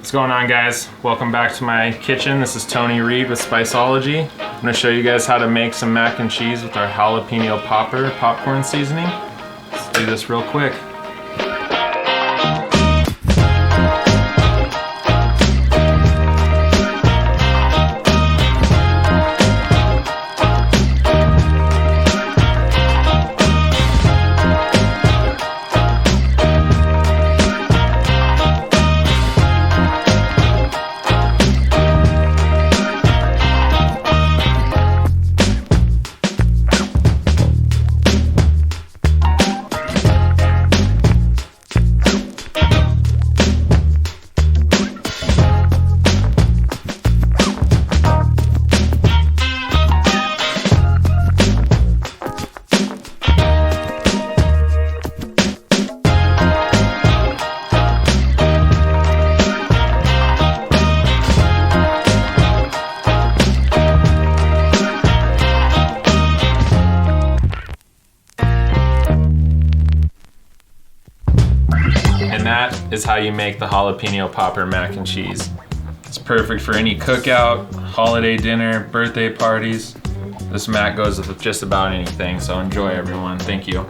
What's going on, guys? Welcome back to my kitchen. This is Tony Reed with Spiceology. I'm gonna show you guys how to make some mac and cheese with our jalapeno popcorn seasoning. Let's do this real quick. And that is how you make the jalapeno popper mac and cheese. It's perfect for any cookout, holiday dinner, birthday parties. This mac goes with just about anything, so enjoy, everyone. Thank you.